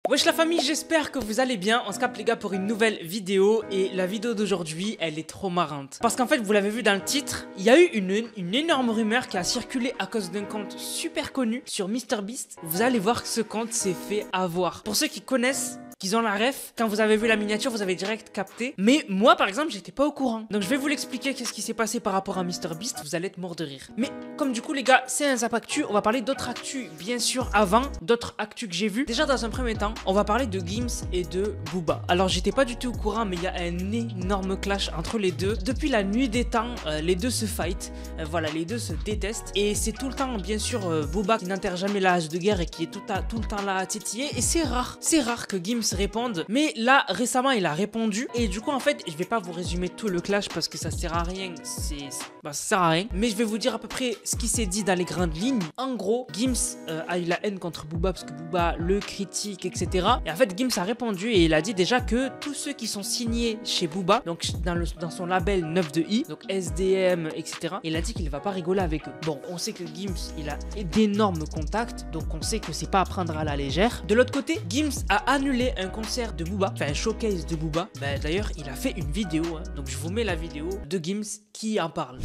Wesh la famille, j'espère que vous allez bien. On se capte les gars pour une nouvelle vidéo. Et la vidéo d'aujourd'hui, elle est trop marrante. Parce qu'en fait, vous l'avez vu dans le titre, il y a eu une énorme rumeur qui a circulé à cause d'un compte super connu sur MrBeast. Vous allez voir que ce compte s'est fait avoir. Pour ceux qui connaissent, qu'ils ont la ref, quand vous avez vu la miniature, vous avez direct capté. Mais moi, par exemple, j'étais pas au courant. Donc je vais vous l'expliquer qu'est-ce qui s'est passé par rapport à MrBeast. Vous allez être mort de rire. Mais comme du coup, les gars, c'est un Zap Actu. On va parler d'autres actus, bien sûr, avant. D'autres actus que j'ai vus. Déjà, dans un premier temps, on va parler de Gims et de Booba. Alors, j'étais pas du tout au courant, mais il y a un énorme clash entre les deux. Depuis la nuit des temps, les deux se fight. Voilà, les deux se détestent. Et c'est tout le temps, bien sûr, Booba qui n'enterre jamais la hache de guerre et qui est tout le temps là à titiller. Et c'est rare. C'est rare que Gims réponde. Mais là, récemment, il a répondu. Et du coup, en fait, je vais pas vous résumer tout le clash parce que ça sert à rien. Ça sert à rien. Mais je vais vous dire à peu près ce qui s'est dit dans les grandes lignes. En gros, Gims a eu la haine contre Booba parce que Booba le critique, etc. Et en fait, Gims a répondu et il a dit déjà que tous ceux qui sont signés chez Booba, donc dans son label 9 de I, donc SDM, etc., il a dit qu'il va pas rigoler avec eux. Bon, on sait que Gims, il a d'énormes contacts, donc on sait que c'est pas à prendre à la légère. De l'autre côté, Gims a annulé un concert de Booba, enfin un showcase de Booba. D'ailleurs, il a fait une vidéo, hein, donc je vous mets la vidéo de Gims qui en parle.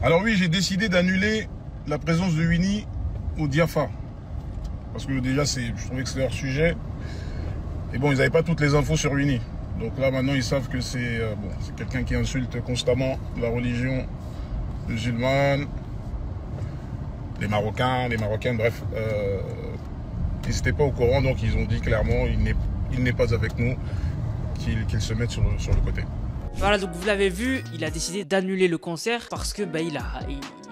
Alors oui, j'ai décidé d'annuler la présence de Winnie au Diafa. Parce que déjà, je trouvais que c'était leur sujet. Et bon, ils n'avaient pas toutes les infos sur Winnie. Donc là, maintenant, ils savent que c'est quelqu'un qui insulte constamment la religion musulmane, les Marocains, bref. Ils n'étaient pas au courant, donc ils ont dit clairement, il n'est pas avec nous, qu'il se mette sur le côté. Voilà, donc vous l'avez vu, il a décidé d'annuler le concert parce que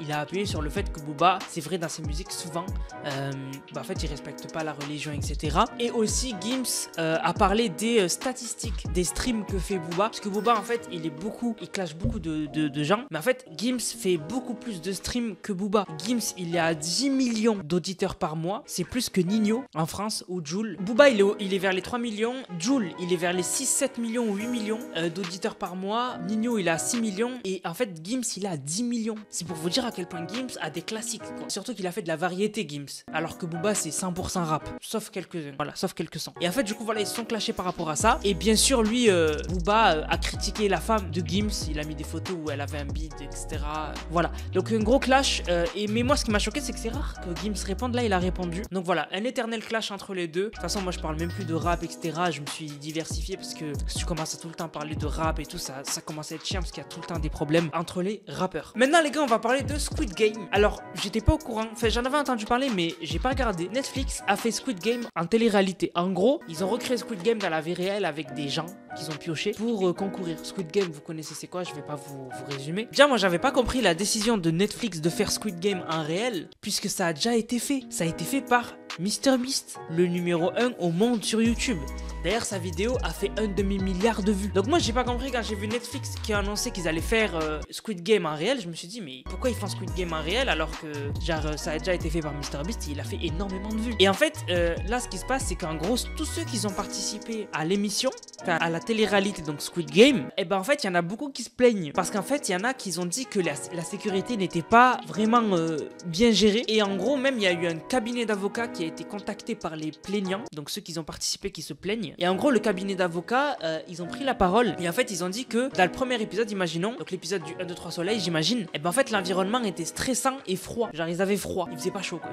il a appuyé sur le fait que Booba, c'est vrai dans ses musiques souvent, en fait il respecte pas la religion, etc. Et aussi Gims a parlé des statistiques des streams que fait Booba, parce que Booba en fait il clash beaucoup de gens, mais en fait Gims fait beaucoup plus de streams que Booba. Gims il est à 10 millions d'auditeurs par mois, c'est plus que Nino en France ou Jul. Booba il est vers les 3 millions, Jul il est vers les 6-7 millions ou 8 millions d'auditeurs par mois, Nino il est à 6 millions et en fait Gims il est à 10 millions. C'est pour vous dire à quel point Gims a des classiques quoi. Surtout qu'il a fait de la variété Gims, alors que Booba c'est 100% rap, sauf quelques-uns, voilà, sauf quelques sons. Et en fait du coup voilà, ils se sont clashés par rapport à ça. Et bien sûr lui, Booba a critiqué la femme de Gims, il a mis des photos où elle avait un bide, etc. Voilà, donc un gros clash. Mais moi ce qui m'a choqué c'est que c'est rare que Gims réponde, là il a répondu. Donc voilà, un éternel clash entre les deux. De toute façon moi je parle même plus de rap, etc. Je me suis diversifié parce que si tu commences à tout le temps parler de rap et tout, ça commence à être chiant parce qu'il y a tout le temps des problèmes entre les rappeurs. Maintenant les gars, on va parler de Squid Game. Alors j'étais pas au courant, enfin j'en avais entendu parler mais j'ai pas regardé. Netflix a fait Squid Game en télé-réalité. En gros, ils ont recréé Squid Game dans la vie réelle avec des gens qu'ils ont pioché pour concourir. Squid Game, vous connaissez c'est quoi, je vais pas vous résumer. Déjà moi j'avais pas compris la décision de Netflix de faire Squid Game en réel, puisque ça a déjà été fait. Ça a été fait par MrBeast, le numéro 1 au monde sur YouTube. D'ailleurs sa vidéo a fait 1 demi-milliard de vues. Donc moi j'ai pas compris quand j'ai vu Netflix qui a annoncé qu'ils allaient faire Squid Game en réel. Je me suis dit mais pourquoi ils font Squid Game en réel alors que genre ça a déjà été fait par MrBeast et il a fait énormément de vues. Et en fait là ce qui se passe c'est qu'en gros tous ceux qui ont participé à l'émission, enfin à la télé-réalité donc Squid Game, et ben en fait il y en a beaucoup qui se plaignent parce qu'en fait il y en a qui ont dit que la sécurité n'était pas vraiment bien gérée. Et en gros même il y a eu un cabinet d'avocats qui a été contacté par les plaignants, donc ceux qui ont participé qui se plaignent. Et en gros le cabinet d'avocats ils ont pris la parole et en fait ils ont dit que dans le premier épisode, imaginons, donc l'épisode du 1, 2, 3 soleil j'imagine, et ben en fait l'environnement était stressant et froid, genre ils avaient froid, il faisait pas chaud quoi.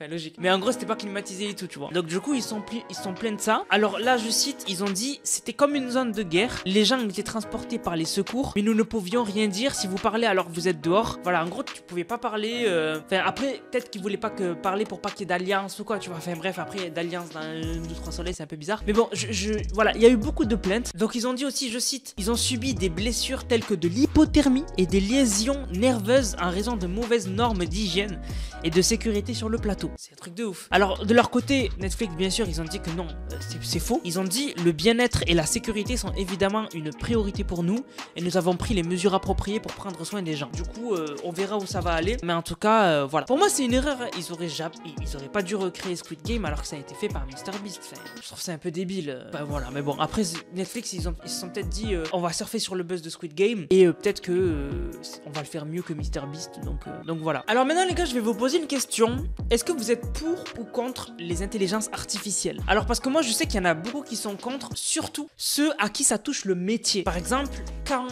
Enfin, logique, mais en gros c'était pas climatisé et tout tu vois. Donc du coup ils sont plaints de ça. Alors là je cite, ils ont dit c'était comme une zone de guerre, les gens étaient transportés par les secours mais nous ne pouvions rien dire, si vous parlez alors que vous êtes dehors. Voilà, en gros tu pouvais pas parler, enfin après peut-être qu'ils voulaient pas parler pour pas qu'il y ait d'alliance ou quoi tu vois. Enfin bref, après d'alliance dans 1, 2, 3 soleil c'est un peu bizarre, mais bon voilà, il y a eu beaucoup de plaintes. Donc ils ont dit aussi, je cite, ils ont subi des blessures telles que de l'hypothermie et des lésions nerveuses en raison de mauvaises normes d'hygiène et de sécurité sur le plateau. C'est un truc de ouf. Alors de leur côté, Netflix bien sûr, ils ont dit que non, c'est faux. Ils ont dit le bien-être et la sécurité sont évidemment une priorité pour nous et nous avons pris les mesures appropriées pour prendre soin des gens. Du coup, on verra où ça va aller, mais en tout cas, voilà. Pour moi, c'est une erreur. Ils auraient pas dû recréer Squid Game alors que ça a été fait par MrBeast. Enfin, je trouve ça un peu débile. Bah voilà, mais bon, après Netflix, ils se sont peut-être dit, on va surfer sur le buzz de Squid Game et peut-être que on va le faire mieux que MrBeast. Donc voilà. Alors maintenant les gars, je vais vous poser une question. Est-ce que vous êtes pour ou contre les intelligences artificielles? Alors parce que moi je sais qu'il y en a beaucoup qui sont contre, surtout ceux à qui ça touche le métier. Par exemple, quand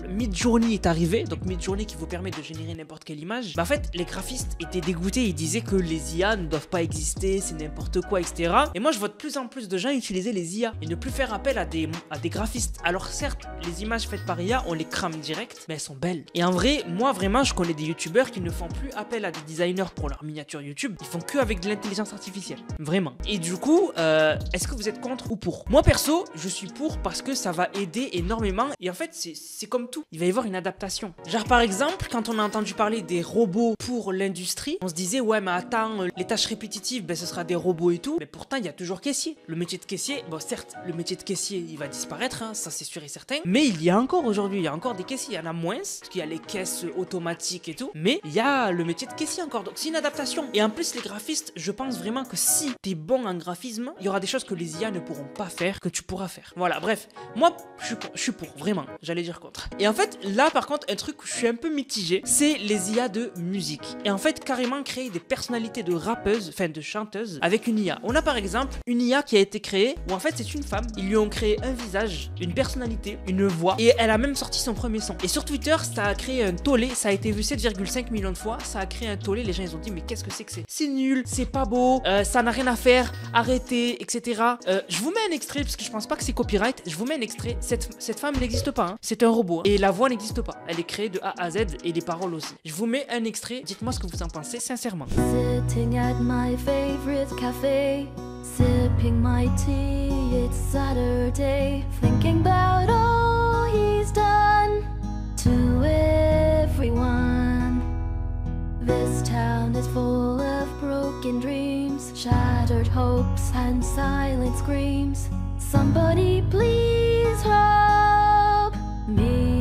Midjourney est arrivé, donc Midjourney qui vous permet de générer n'importe quelle image, bah en fait les graphistes étaient dégoûtés, ils disaient que les IA ne doivent pas exister, c'est n'importe quoi, etc. Et moi je vois de plus en plus de gens utiliser les IA et ne plus faire appel à des graphistes. Alors certes, les images faites par IA, on les crame direct, mais elles sont belles. Et en vrai, moi vraiment, je connais des youtubeurs qui ne font plus appel à des designers pour leur miniature YouTube, ils font que avec de l'intelligence artificielle. Vraiment. Et du coup, est-ce que vous êtes contre ou pour? Moi perso, je suis pour parce que ça va aider énormément. Et en fait, c'est comme tout. Il va y avoir une adaptation. Genre par exemple, quand on a entendu parler des robots pour l'industrie, on se disait ouais mais attends, les tâches répétitives, ben ce sera des robots et tout. Mais pourtant, il y a toujours caissier. Le métier de caissier, bon certes, le métier de caissier, il va disparaître, hein, ça c'est sûr et certain. Mais il y a encore aujourd'hui, il y a encore des caissiers. Il y en a moins, parce qu'il y a les caisses automatiques et tout. Mais il y a le métier de caissier encore. Donc c'est une adaptation. Et en plus, les graphistes, je pense vraiment que si t'es bon en graphisme, il y aura des choses que les IA ne pourront pas faire, que tu pourras faire. Voilà, bref. Moi, je suis pour, vraiment. J'allais dire contre. Et en fait, là par contre, un truc où je suis un peu mitigé, c'est les IA de musique. Et en fait, carrément créer des personnalités de rappeuses, enfin de chanteuses, avec une IA. On a par exemple une IA qui a été créée, où en fait c'est une femme. Ils lui ont créé un visage, une personnalité, une voix, et elle a même sorti son premier son. Et sur Twitter, ça a créé un tollé, ça a été vu 7,5 millions de fois, ça a créé un tollé, les gens ils ont dit mais qu'est-ce que c'est que c'est nul, c'est pas beau, ça n'a rien à faire, arrêtez, etc. Je vous mets un extrait, parce que je pense pas que c'est copyright, je vous mets un extrait, cette femme n'existe pas, hein. C'est un robot, hein. Et la voix n'existe pas, elle est créée de A à Z, et les paroles aussi. Je vous mets un extrait, dites-moi ce que vous en pensez sincèrement. Sitting at my favorite cafe, sipping my tea, it's Saturday, thinking about all he's done to everyone. This town is full of broken dreams, shattered hopes and silent screams. Somebody please help me.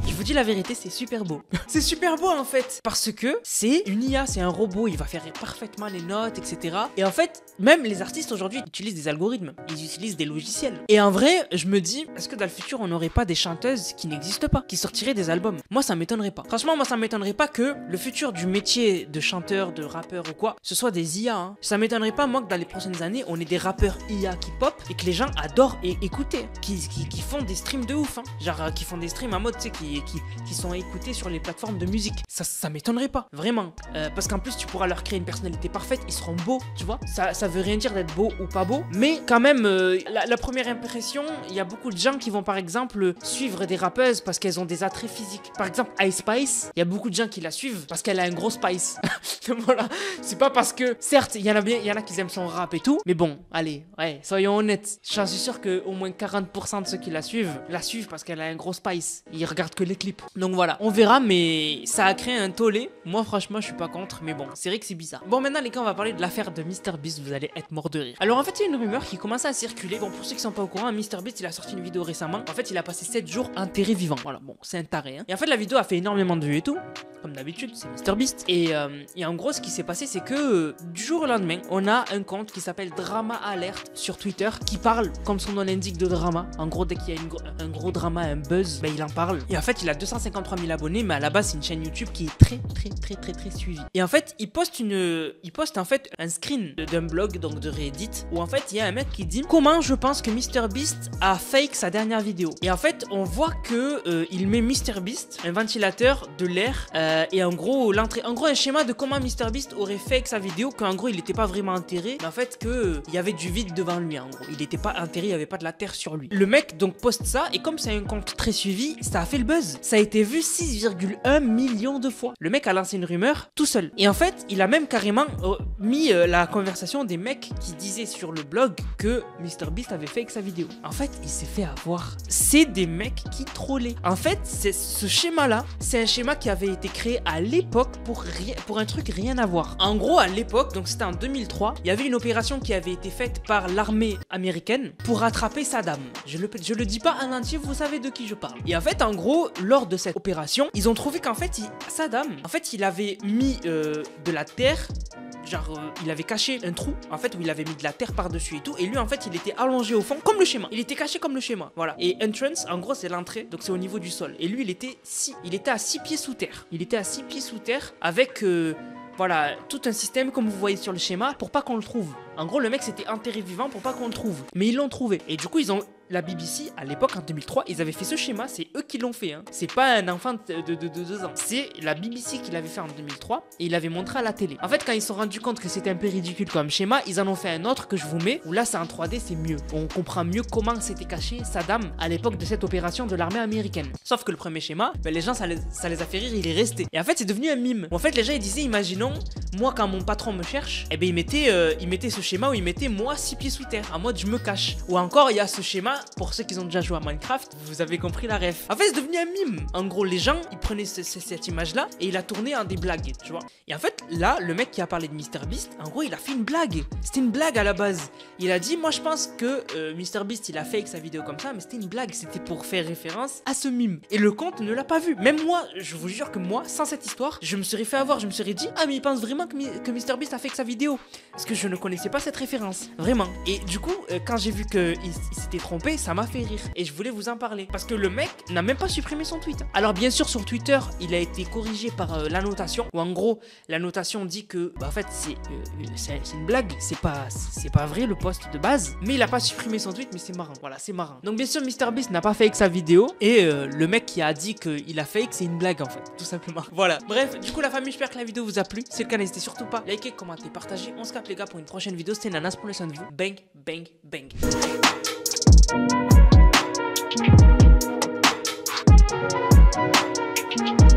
Je vous dis la vérité, c'est super beau. C'est super beau en fait, parce que c'est une IA, c'est un robot, il va faire parfaitement les notes, etc. Et en fait, même les artistes aujourd'hui utilisent des algorithmes, ils utilisent des logiciels. Et en vrai, je me dis, est-ce que dans le futur, on n'aurait pas des chanteuses qui n'existent pas, qui sortiraient des albums? Moi, ça m'étonnerait pas. Franchement, moi, ça m'étonnerait pas que le futur du métier de chanteur, de rappeur ou quoi, ce soit des IA. Hein. Ça m'étonnerait pas, moi, que dans les prochaines années, on ait des rappeurs IA qui pop et que les gens adorent et écouter, qui font des streams de ouf. Hein. Genre, qui font des streams en mode, tu sais, qui sont écoutés sur les plateformes de musique. Ça m'étonnerait pas, vraiment. Parce qu'en plus, tu pourras leur créer une personnalité parfaite, ils seront beaux, tu vois. Ça veut rien dire d'être beau ou pas beau, mais quand même, la première impression, il y a beaucoup de gens qui vont par exemple suivre des rappeuses parce qu'elles ont des attraits physiques. Par exemple, Ice Spice, il y a beaucoup de gens qui la suivent parce qu'elle a un gros spice. Voilà, c'est pas parce que, certes, il y en a qui aiment son rap et tout, mais bon, allez, ouais, soyons honnêtes. Je suis sûr que au moins 40% de ceux qui la suivent parce qu'elle a un gros spice. Ils regardent que les clips. Donc voilà, on verra, mais ça a créé un tollé. Moi, franchement, je suis pas contre, mais bon, c'est vrai que c'est bizarre. Bon, maintenant, les gars, on va parler de l'affaire de MrBeast. Vous allez être morts de rire. Alors, en fait, il y a une rumeur qui commence à circuler. Bon, pour ceux qui sont pas au courant, MrBeast, il a sorti une vidéo récemment. En fait, il a passé 7 jours enterré vivant. Voilà, bon, c'est un taré. Hein. Et en fait, la vidéo a fait énormément de vues et tout. Comme d'habitude, c'est MrBeast. Et en gros, ce qui s'est passé, c'est que du jour au lendemain, on a un compte qui s'appelle Drama Alert sur Twitter qui parle, comme son nom l'indique, de drama. En gros, dès qu'il y a un gros drama, un buzz, ben, il en parle. Et en fait, il a 253 000 abonnés, mais à la base, c'est une chaîne YouTube qui est très suivie. Et en fait, il poste en fait un screen d'un blog, donc de Reddit, où en fait, il y a un mec qui dit comment je pense que MrBeast a fake sa dernière vidéo. Et en fait, on voit que il met MrBeast, un ventilateur, de l'air, et en gros, un schéma de comment MrBeast aurait fake sa vidéo, qu'en gros, il n'était pas vraiment enterré, mais en fait, il y avait du vide devant lui, en gros. Il n'était pas enterré, il n'y avait pas de la terre sur lui. Le mec, donc, poste ça, et comme c'est un compte très suivi, ça a fait le buzz. Ça a été vu 6,1 millions de fois. Le mec a lancé une rumeur tout seul. Et en fait, il a même carrément mis la conversation des mecs qui disaient sur le blog que MrBeast avait fake sa vidéo. En fait, il s'est fait avoir. C'est des mecs qui trollaient. En fait, ce schéma-là, c'est un schéma qui avait été créé à l'époque pour un truc rien à voir. En gros, à l'époque, donc c'était en 2003, il y avait une opération qui avait été faite par l'armée américaine pour attraper Saddam. Je le dis pas en entier, vous savez de qui je parle. Et en fait, en gros, lors de cette opération, ils ont trouvé qu'en fait, Saddam, en fait, il avait mis de la terre genre il avait caché un trou en fait où il avait mis de la terre par-dessus et tout, et lui en fait il était allongé au fond comme le schéma, il était caché comme le schéma, voilà. Et entrance en gros c'est l'entrée, donc c'est au niveau du sol, et lui il était à 6 pieds sous terre, il était à 6 pieds sous terre avec voilà, tout un système comme vous voyez sur le schéma pour pas qu'on le trouve. En gros, le mec s'était enterré vivant pour pas qu'on le trouve. Mais ils l'ont trouvé. Et du coup, la BBC, à l'époque, en 2003, ils avaient fait ce schéma. C'est eux qui l'ont fait. Hein. C'est pas un enfant de 2 ans. C'est la BBC qui l'avait fait en 2003 et ils l'avaient montré à la télé. En fait, quand ils se sont rendus compte que c'était un peu ridicule comme schéma, ils en ont fait un autre que je vous mets, où là, c'est en 3D, c'est mieux. On comprend mieux comment s'était caché Saddam à l'époque de cette opération de l'armée américaine. Sauf que le premier schéma, ben, les gens, ça les a fait rire, il est resté. Et en fait, c'est devenu un mime. En fait, les gens, ils disaient, imaginons, moi, quand mon patron me cherche, eh ben, il mettait ce schéma où il mettait moi 6 pieds sous terre, en mode je me cache. Ou encore, il y a ce schéma, pour ceux qui ont déjà joué à Minecraft, vous avez compris la ref. En fait, c'est devenu un mime. En gros, les gens, ils prenaient cette image-là et il a tourné en des blagues, tu vois. Et en fait, là, le mec qui a parlé de MrBeast, en gros, il a fait une blague. C'était une blague à la base. Il a dit, moi, je pense que MrBeast, il a fake sa vidéo comme ça, mais c'était une blague. C'était pour faire référence à ce mime. Et le compte ne l'a pas vu. Même moi, je vous jure que moi, sans cette histoire, je me serais fait avoir. Je me serais dit, ah, mais il pense vraiment que MrBeast a fake sa vidéo. Parce que je ne connaissais pas cette référence. Vraiment. Et du coup, quand j'ai vu qu'il s'était trompé, ça m'a fait rire. Et je voulais vous en parler. Parce que le mec n'a même pas supprimé son tweet. Alors, bien sûr, sur Twitter, il a été corrigé par l'annotation. Où en gros, l'annotation dit que, bah, en fait, c'est une blague. C'est pas vrai le post de base. Mais il a pas supprimé son tweet, mais c'est marrant. Voilà, c'est marrant. Donc, bien sûr, MrBeast n'a pas fake sa vidéo. Et le mec qui a dit qu'il a fake, c'est une blague en fait. Tout simplement. Voilà. Bref, du coup, la famille, j'espère que la vidéo vous a plu. Si c'est le cas, n'hésitez surtout pas. Likez, commentez, partagez. On se capte, les gars, pour une prochaine vidéo. C'était Nanas, pour le soin de vous. Bang, bang, bang. Thank you.